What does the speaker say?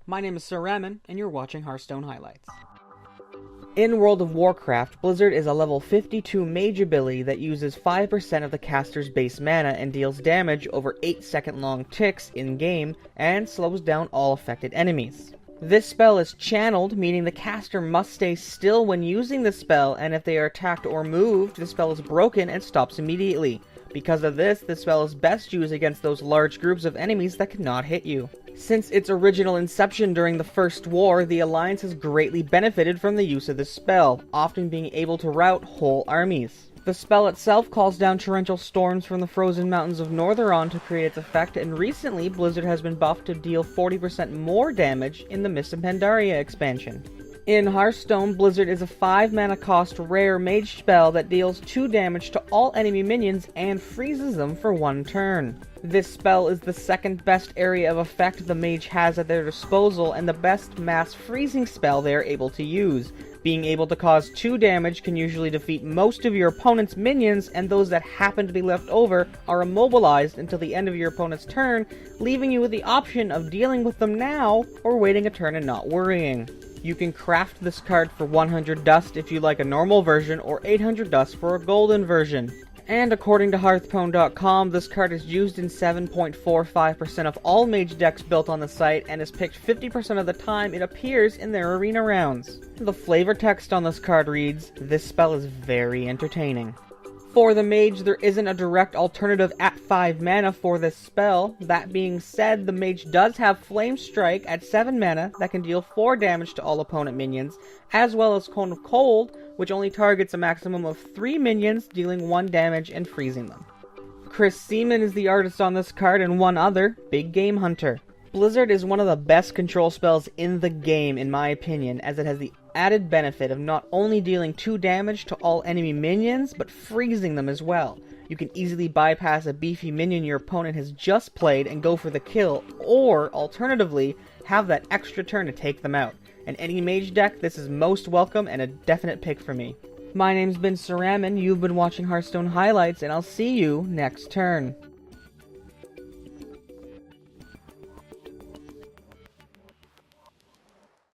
My name is SireRamen, and you're watching Hearthstone Highlights. In World of Warcraft, Blizzard is a level 52 mage ability that uses 5% of the caster's base mana and deals damage over 8-second long ticks in-game, and slows down all affected enemies. This spell is channeled, meaning the caster must stay still when using the spell, and if they are attacked or moved, the spell is broken and stops immediately. Because of this, the spell is best used against those large groups of enemies that cannot hit you. Since its original inception during the First War, the Alliance has greatly benefited from the use of this spell, often being able to rout whole armies. The spell itself calls down torrential storms from the frozen mountains of Northuron to create its effect, and recently Blizzard has been buffed to deal 40% more damage in the Mists of Pandaria expansion. In Hearthstone, Blizzard is a 5 mana cost rare mage spell that deals 2 damage to all enemy minions and freezes them for 1 turn. This spell is the second best area of effect the mage has at their disposal and the best mass freezing spell they are able to use. Being able to cause 2 damage can usually defeat most of your opponent's minions, and those that happen to be left over are immobilized until the end of your opponent's turn, leaving you with the option of dealing with them now or waiting a turn and not worrying. You can craft this card for 100 dust if you like a normal version, or 800 dust for a golden version. And according to Hearthstone.com, this card is used in 7.45% of all mage decks built on the site, and is picked 50% of the time it appears in their arena rounds. The flavor text on this card reads, "This spell is very entertaining." For the mage, there isn't a direct alternative at 5 mana for this spell. That being said, the mage does have Flame Strike at 7 mana that can deal 4 damage to all opponent minions, as well as Cone of Cold, which only targets a maximum of 3 minions, dealing 1 damage and freezing them. Chris Seaman is the artist on this card, and one other, Big Game Hunter. Blizzard is one of the best control spells in the game, in my opinion, as it has the added benefit of not only dealing 2 damage to all enemy minions, but freezing them as well. You can easily bypass a beefy minion your opponent has just played and go for the kill, or, alternatively, have that extra turn to take them out. In any mage deck, this is most welcome and a definite pick for me. My name's been SireRamen, you've been watching Hearthstone Highlights, and I'll see you next turn.